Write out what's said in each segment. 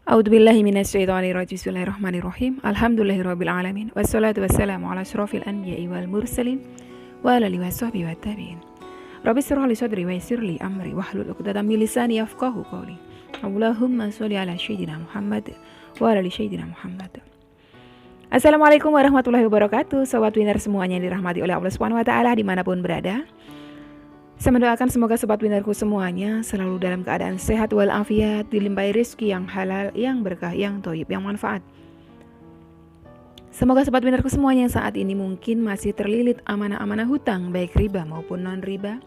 A'udzubillahi minasyaitonirrajim. Bismillahirrahmanirrahim. Alhamdulillahirabbil alamin. Wassalatu wassalamu ala asyrofil anbiya'i wal mursalin wa ala alihi washabbihi wattabi'in. Rabbi shrah li sadri wa yassir li amri wahlul 'uqdatam min lisani yafqahu qawli. Allahumma sholli ala sayyidina Muhammad wa ala ali sayyidina Muhammad. Assalamualaikum warahmatullahi wabarakatuh. Sobat Winner semuanya yang dirahmati oleh Allah Subhanahu wa taala dimanapun berada. Saya mendoakan semoga sobat winnerku semuanya selalu dalam keadaan sehat walafiat, dilimpahi rezeki yang halal, yang berkah, yang thayyib, yang manfaat. Semoga sobat winnerku semuanya saat ini mungkin masih terlilit amanah-amanah hutang, baik riba maupun non-riba.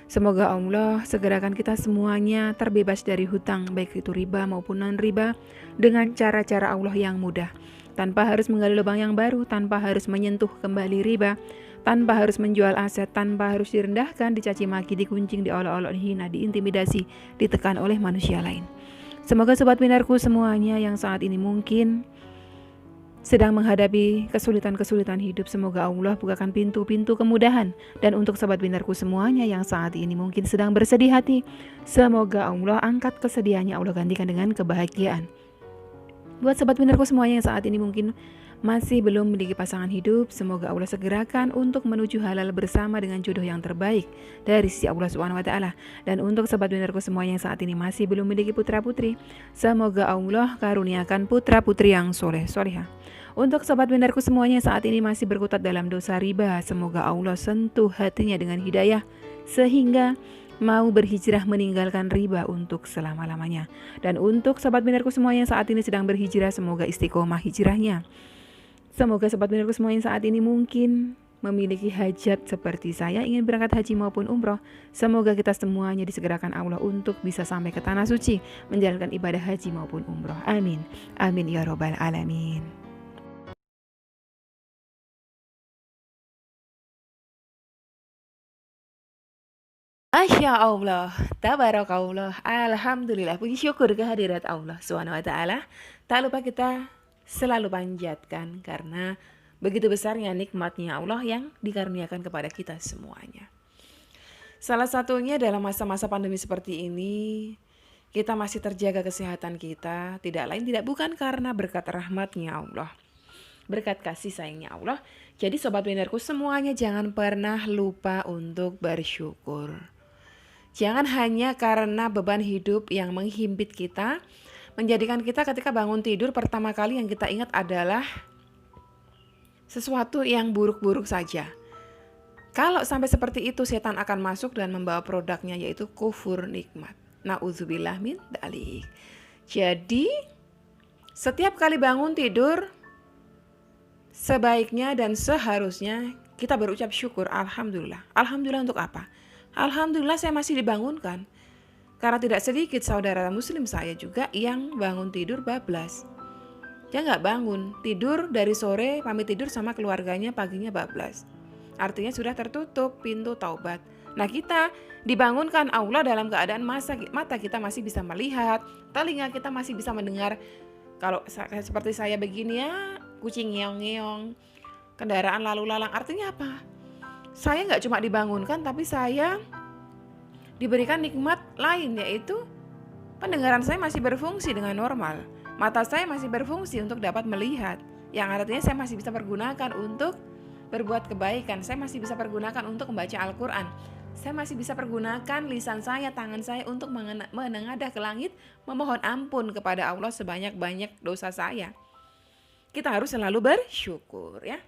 Semoga Allah segerakan kita semuanya terbebas dari hutang, baik itu riba maupun non-riba, dengan cara-cara Allah yang mudah. Tanpa harus menggali lubang yang baru, tanpa harus menyentuh kembali riba, tanpa harus menjual aset, tanpa harus direndahkan, dicaci maki, dikuncing, diolok-olok, dihina, diintimidasi, ditekan oleh manusia lain. Semoga sobat winnerku semuanya yang saat ini mungkin sedang menghadapi kesulitan-kesulitan hidup, semoga Allah bukakan pintu-pintu kemudahan. Dan untuk sobat winnerku semuanya yang saat ini mungkin sedang bersedih hati, semoga Allah angkat kesedihannya, Allah gantikan dengan kebahagiaan. Buat sobat winnerku semuanya yang saat ini mungkin masih belum memiliki pasangan hidup, semoga Allah segerakan untuk menuju halal bersama dengan jodoh yang terbaik dari sisi Allah Subhanahu wa taala. Dan untuk sobat winnerku semuanya yang saat ini masih belum memiliki putra-putri, semoga Allah karuniakan putra-putri yang soleh-solehah. Untuk sobat winnerku semuanya yang saat ini masih berkutat dalam dosa riba, semoga Allah sentuh hatinya dengan hidayah sehingga mau berhijrah meninggalkan riba untuk selama-lamanya. Dan untuk sobat winnerku semuanya yang saat ini sedang berhijrah, semoga istiqomah hijrahnya. Semoga sobat winnerku semuanya saat ini mungkin memiliki hajat seperti saya, ingin berangkat haji maupun umroh. Semoga kita semuanya disegerakan Allah untuk bisa sampai ke tanah suci, menjalankan ibadah haji maupun umroh. Amin. Amin ya robbal alamin. Masya Allah, tabarakallah, alhamdulillah, puji syukur kehadirat Allah Subhanahu wa taala. Tak lupa kita selalu panjatkan karena begitu besarnya nikmatnya Allah yang dikaruniakan kepada kita semuanya. Salah satunya dalam masa-masa pandemi seperti ini, kita masih terjaga kesehatan kita, tidak lain tidak bukan karena berkat rahmatnya Allah, berkat kasih sayangnya Allah. Jadi sobat winnerku semuanya jangan pernah lupa untuk bersyukur. Jangan hanya karena beban hidup yang menghimpit kita, menjadikan kita ketika bangun tidur pertama kali yang kita ingat adalah sesuatu yang buruk-buruk saja. Kalau sampai seperti itu, setan akan masuk dan membawa produknya, yaitu kufur nikmat. Na'udzubillah min dzalik. Jadi setiap kali bangun tidur, sebaiknya dan seharusnya kita berucap syukur, alhamdulillah. Alhamdulillah untuk apa? Alhamdulillah saya masih dibangunkan. Karena tidak sedikit saudara muslim saya juga yang bangun tidur bablas. Dia nggak bangun, tidur dari sore, pamit tidur sama keluarganya, paginya bablas. Artinya sudah tertutup pintu taubat. Nah kita dibangunkan Allah dalam keadaan mata kita masih bisa melihat, telinga kita masih bisa mendengar. Kalau seperti saya begini ya, kucing ngeong-ngeong, kendaraan lalu lalang, artinya apa? Saya nggak cuma dibangunkan, tapi saya diberikan nikmat lain, yaitu pendengaran saya masih berfungsi dengan normal. Mata saya masih berfungsi untuk dapat melihat, yang artinya saya masih bisa pergunakan untuk berbuat kebaikan. Saya masih bisa pergunakan untuk membaca Al-Quran. Saya masih bisa pergunakan lisan saya, tangan saya untuk menengadah ke langit, memohon ampun kepada Allah sebanyak-banyak dosa saya. Kita harus selalu bersyukur ya.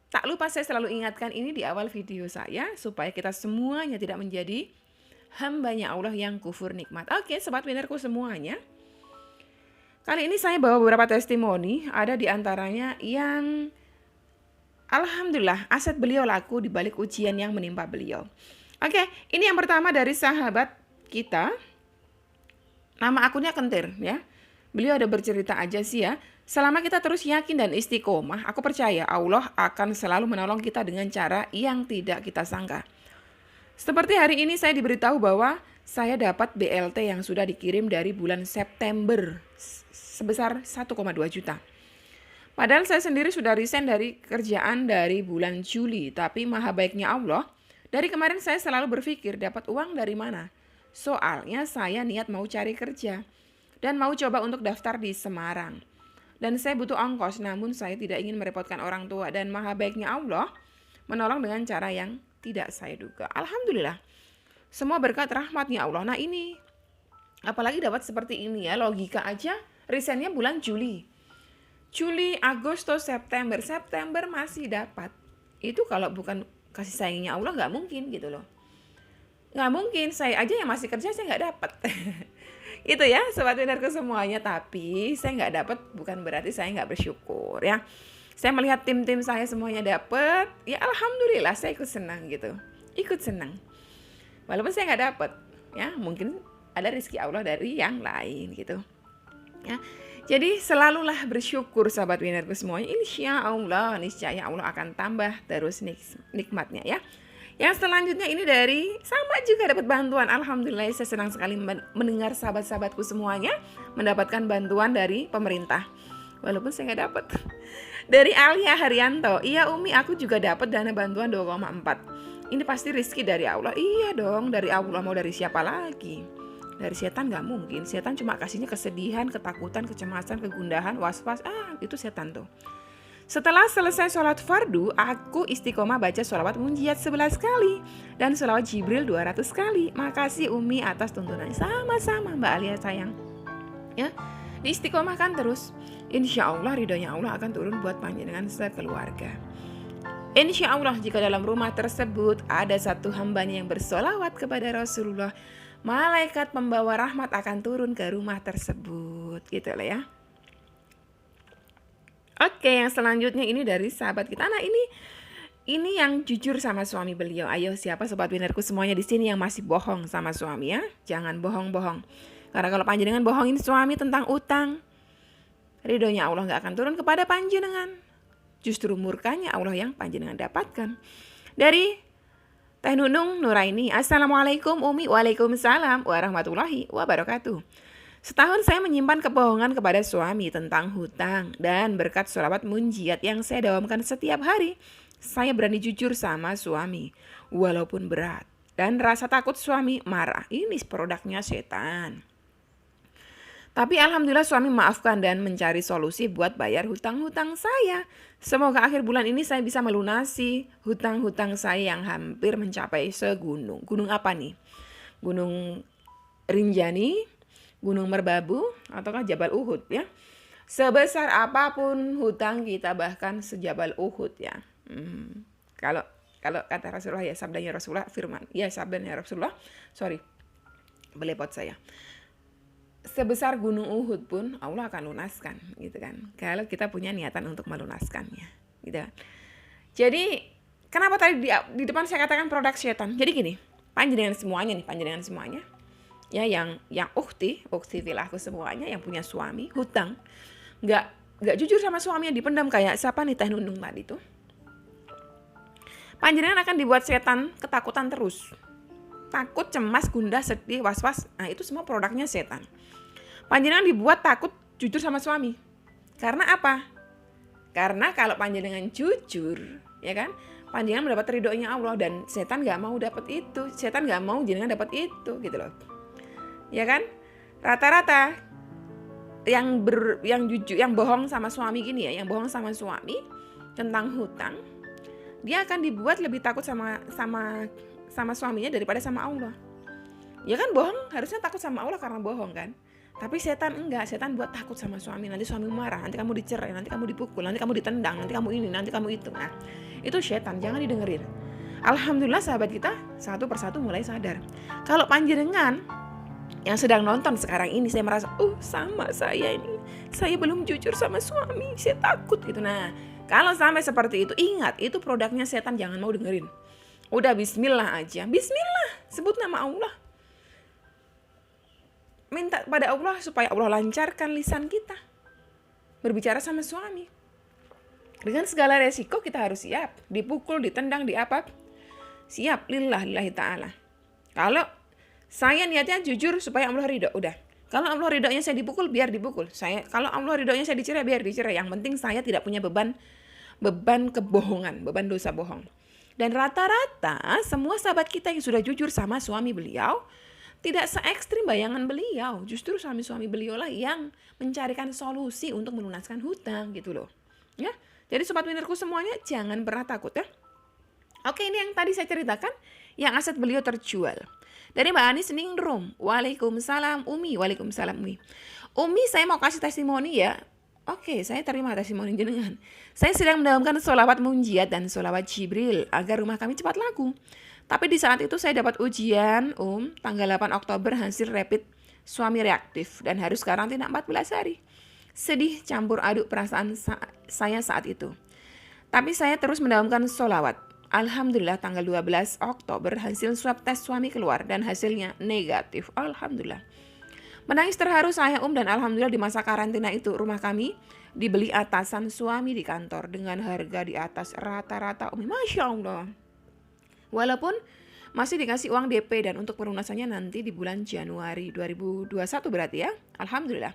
Tak lupa saya selalu ingatkan ini di awal video saya, supaya kita semuanya tidak menjadi hambanya Allah yang kufur nikmat. Oke, sobat winnerku semuanya, kali ini saya bawa beberapa testimoni. Ada di antaranya yang alhamdulillah aset beliau laku di balik ujian yang menimpa beliau. Oke, ini yang pertama dari sahabat kita. Nama akunnya Kentir ya. Beliau ada bercerita aja sih ya. Selama kita terus yakin dan istiqomah, aku percaya Allah akan selalu menolong kita dengan cara yang tidak kita sangka. Seperti hari ini saya diberitahu bahwa saya dapat BLT yang sudah dikirim dari bulan September sebesar 1,2 juta. Padahal saya sendiri sudah resign dari kerjaan dari bulan Juli, tapi maha baiknya Allah, dari kemarin saya selalu berpikir dapat uang dari mana. Soalnya saya niat mau cari kerja. dan mau coba untuk daftar di Semarang. Dan saya butuh ongkos, namun saya tidak ingin merepotkan orang tua, dan maha baiknya Allah menolong dengan cara yang tidak saya duga. Alhamdulillah, semua berkat rahmatnya Allah. Nah ini, apalagi dapat seperti ini ya, logika aja, resignnya bulan Juli, Agustus, September masih dapat. Itu kalau bukan kasih sayangnya Allah nggak mungkin gitu loh. Nggak mungkin, saya aja yang masih kerja saya nggak dapat. Itu ya sobat winnerku semuanya. Tapi saya nggak dapat bukan berarti saya nggak bersyukur ya. Saya melihat tim-tim saya semuanya dapat, ya alhamdulillah saya ikut senang gitu. Ikut senang. Walaupun saya nggak dapat, ya mungkin ada rezeki Allah dari yang lain gitu. Ya. Jadi selalulah bersyukur sahabat winnerku semuanya. Insya Allah, niscaya Allah akan tambah terus nikmatnya ya. Yang selanjutnya ini dari sama juga dapat bantuan. Alhamdulillah saya senang sekali mendengar sahabat-sahabatku semuanya mendapatkan bantuan dari pemerintah. Walaupun saya nggak dapat. Dari Alia Haryanto, iya Umi aku juga dapat dana bantuan 2,4. Ini pasti rezeki dari Allah. Iya dong, dari Allah, mau dari siapa lagi? Dari setan nggak mungkin. Setan cuma kasihnya kesedihan, ketakutan, kecemasan, kegundahan, was-was. Itu setan tuh. Setelah selesai sholat fardu, aku istiqomah baca sholawat munjiat 11 kali dan sholawat Jibril 200 kali. Makasih Umi atas tuntunannya. Sama-sama Mbak Alia sayang. Ya, diistiqomahkan terus. Insya Allah ridhonya Allah akan turun buat panjenengan sekeluarga. Insya Allah jika dalam rumah tersebut ada satu hambanya yang bersolawat kepada Rasulullah, malaikat pembawa rahmat akan turun ke rumah tersebut. Gitu lah ya. Oke, yang selanjutnya ini dari sahabat kita. Nah ini yang jujur sama suami beliau. Ayo siapa sobat winnerku semuanya di sini yang masih bohong sama suami ya? Jangan bohong-bohong. Karena kalau panjenengan bohongin suami tentang utang, ridhonya Allah nggak akan turun kepada panjenengan. Justru murkanya Allah yang panjenengan dapatkan. Dari Teh Nunung Nuraini, Assalamualaikum Umi. Waalaikumsalam warahmatullahi wabarakatuh. Setahun saya menyimpan kebohongan kepada suami tentang hutang, dan berkat sholawat munjiat yang saya dawamkan setiap hari, saya berani jujur sama suami walaupun berat, dan rasa takut suami marah. Ini produknya setan. Tapi alhamdulillah suami maafkan dan mencari solusi buat bayar hutang-hutang saya. Semoga akhir bulan ini saya bisa melunasi hutang-hutang saya yang hampir mencapai segunung. Gunung apa nih? Gunung Rinjani, Gunung Merbabu, ataukah Jabal Uhud ya. Sebesar apapun hutang kita, bahkan sejabal Uhud ya. Kalau kata Rasulullah ya, sabdanya Rasulullah firman. Ya sabdanya Rasulullah, belepot saya. Sebesar gunung Uhud pun Allah akan lunaskan gitu kan. Kalau kita punya niatan untuk melunaskannya gitu kan. Jadi kenapa tadi di depan saya katakan produk setan? Jadi gini, panjenengan semuanya ya yang ukti filahku semuanya yang punya suami hutang, nggak jujur sama suaminya, dipendam kayak siapa nih Teh Nunung tadi tuh. Panjenengan akan dibuat setan ketakutan terus. Takut, cemas, gundah, sedih, was-was. Nah, itu semua produknya setan. Panjenengan dibuat takut jujur sama suami. Karena apa? Karena kalau panjenengan jujur, ya kan? Panjenengan mendapat ridhonya Allah, dan setan nggak mau dapat itu. Setan nggak mau jenengan dapat itu, gitu loh. Ya kan? Rata-rata yang jujur, yang bohong sama suami gini ya, yang bohong sama suami tentang hutang, dia akan dibuat lebih takut sama suaminya daripada sama Allah. Ya kan, bohong harusnya takut sama Allah karena bohong kan. Tapi setan enggak, setan buat takut sama suami. Nanti suami marah, nanti kamu dicerai, nanti kamu dipukul, nanti kamu ditendang, nanti kamu ini, nanti kamu itu. Nah, itu setan, jangan didengerin. Alhamdulillah sahabat kita satu persatu mulai sadar. Kalau panjenengan yang sedang nonton sekarang ini, saya merasa, sama saya ini, saya belum jujur sama suami, saya takut gitu. Nah, kalau sampai seperti itu, ingat, itu produknya setan, jangan mau dengerin. Udah bismillah aja, bismillah, sebut nama Allah. Minta pada Allah supaya Allah lancarkan lisan kita berbicara sama suami. Dengan segala resiko kita harus siap, dipukul, ditendang, diapa, siap lillahi ta'ala. Kalau saya niatnya jujur supaya Allah ridho, udah. Kalau Allah ridhonya saya dipukul, biar dipukul. Kalau Allah ridhonya saya dicerai, biar dicerai. Yang penting saya tidak punya beban kebohongan, beban dosa bohong. Dan rata-rata semua sahabat kita yang sudah jujur sama suami beliau, tidak se-ekstrim bayangan beliau. Justru suami-suami beliau lah yang mencarikan solusi untuk melunaskan hutang gitu loh. Ya. Jadi sobat winnerku semuanya jangan pernah takut ya. Oke, ini yang tadi saya ceritakan yang aset beliau terjual. Dari Mbak Anis Ningrum. Waalaikumsalam Umi. Waalaikumsalam Umi. Umi, saya mau kasih testimoni ya. Oke, saya terima testimoni jenengan. Saya sedang mendawamkan sholawat munjiat dan sholawat Jibril agar rumah kami cepat laku. Tapi di saat itu saya dapat ujian, tanggal 8 Oktober hasil rapid suami reaktif dan harus karantina 14 hari. Sedih campur aduk perasaan saya saat itu. Tapi saya terus mendawamkan sholawat. Alhamdulillah tanggal 12 Oktober hasil swab tes suami keluar dan hasilnya negatif. Alhamdulillah. Menangis terharu saya dan alhamdulillah di masa karantina itu rumah kami dibeli atasan suami di kantor dengan harga di atas rata-rata Masya Allah. Walaupun masih dikasih uang DP dan untuk pelunasannya nanti di bulan Januari 2021 berarti ya. Alhamdulillah.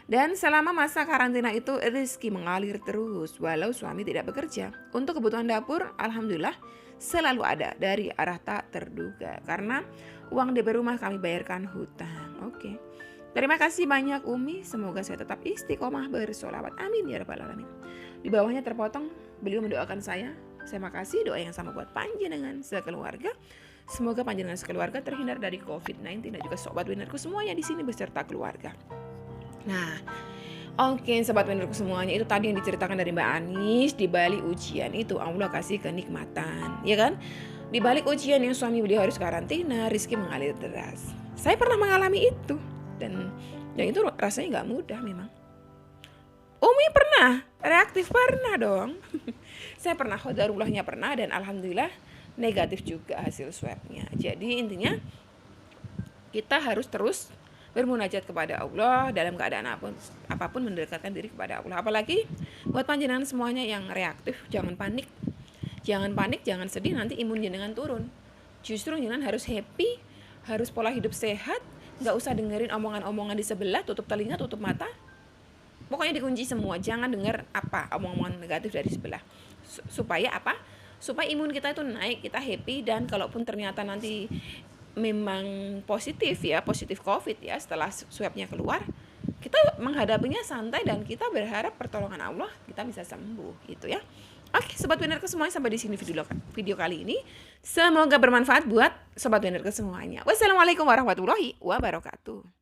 Dan selama masa karantina itu rezeki mengalir terus walau suami tidak bekerja. Untuk kebutuhan dapur alhamdulillah selalu ada dari arah tak terduga. Karena uang DP rumah kami bayarkan hutang. Oke. Terima kasih banyak Umi. Semoga saya tetap istiqomah bersolawat. Amin ya rabbal alamin. Di bawahnya terpotong beliau mendoakan saya. Saya makasih doa yang sama buat panjenengan sekeluarga. Semoga panjenengan sekeluarga terhindar dari COVID-19 dan juga sobat winnerku semuanya di sini beserta keluarga. Nah, oke sobat winnerku semuanya, itu tadi yang diceritakan dari Mbak Anis. Di balik ujian itu Allah kasih kenikmatan, ya kan? Di balik ujian yang suami beliau harus karantina, rezeki mengalir deras. Saya pernah mengalami itu dan itu rasanya nggak mudah memang. Umi pernah, reaktif pernah dong. Saya pernah, khodarullahnya pernah dan alhamdulillah negatif juga hasil swabnya. Jadi intinya kita harus terus bermunajat kepada Allah dalam keadaan apapun mendekatkan diri kepada Allah. Apalagi buat panjenengan semuanya yang reaktif, jangan panik. Jangan panik, jangan sedih, nanti imun jenengan turun. Justru jenengan harus happy, harus pola hidup sehat, gak usah dengerin omongan-omongan di sebelah, tutup telinga, tutup mata. Pokoknya dikunci semua, jangan dengar omongan negatif dari sebelah. Supaya apa? Supaya imun kita itu naik, kita happy, dan kalaupun ternyata nanti memang positif COVID ya, setelah swabnya keluar, kita menghadapinya santai dan kita berharap pertolongan Allah kita bisa sembuh gitu ya. Oke, sobat winnerku semuanya, sampai di sini video kali ini. Semoga bermanfaat buat sobat winnerku semuanya. Wassalamualaikum warahmatullahi wabarakatuh.